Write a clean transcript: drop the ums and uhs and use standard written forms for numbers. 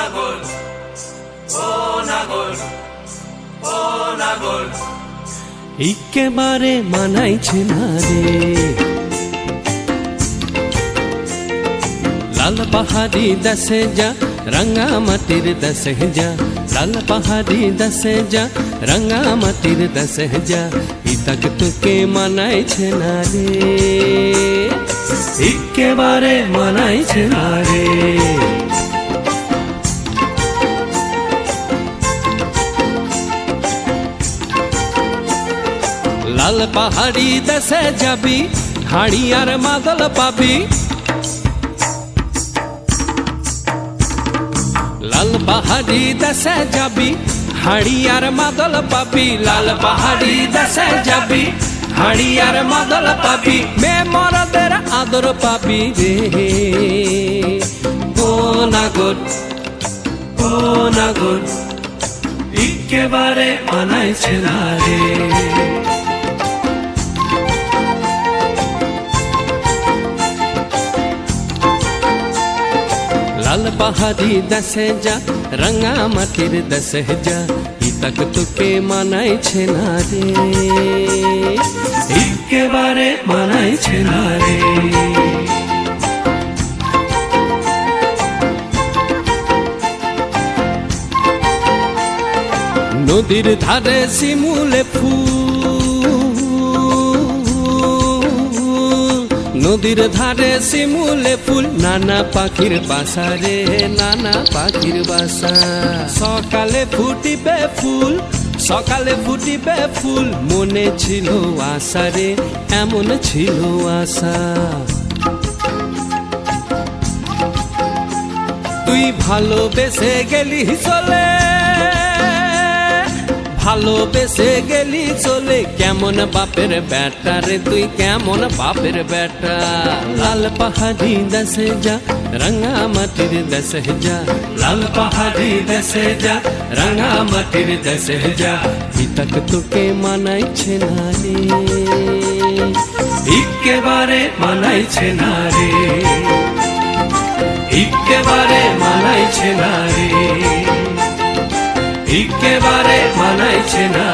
নাগর, ও নাগর, ও নাগর, একেবারে মানাইছে না রে। লাল পাহাড়ি দেশে যা, রাঙা মাটির দেশে যা, লাল পাহাড়ি দেশে যা, রাঙা মাটির দেশে যা, ইতাক তোকে মানাইছে না রে, একেবারে মানাইছে না রে। লাল পাহাড়ি দেশে যাবি, হাড়ি আর মাদল পাবি, লাল পাহাড়ি দেশে যাবি, হাড়ি আর মাদল পাবি, লাল পাহাড়ি দেশে যাবি, হাড়ি আর মাদল পাবি, মে মরদের আদর পাবি রে, ও নাগর, ও নাগর, একেবারে মানাইছে না রে। লাল পাহাড়ি দেশে যা, রাঙা মাটির দেশে যা, ইতাক তোকে মানাইছে না রে, একেবারে মানাইছে না রে। নদীর ধারে শিমুলে ফুল, নদীর ধারে শিমুলে ফুল, নানা পাখির বাসা রে, নানা পাখির বাসা। সকালে ফুটিবে ফুল, সকালে ফুটিবে ফুল, মনে ছিল আশা রে, এমন ছিল আশা। তুই ভালোবেসে গেলি চলে, ভালোবেসে গেলি চলে, কেমন বাপের বেটা রে তুই, কেমন বাপের বেটা। লাল পাহাড়ি দেশে যা, রাঙা মাটির দেশে যা, লাল পাহাড়ি দেশে যা, রাঙা মাটির দেশে যা, ইতাক তোকে মানাইছে না রে, একেবারে মানাইছে না রে, একেবারে মানাইছে না রে, একেবারে মানাইছে না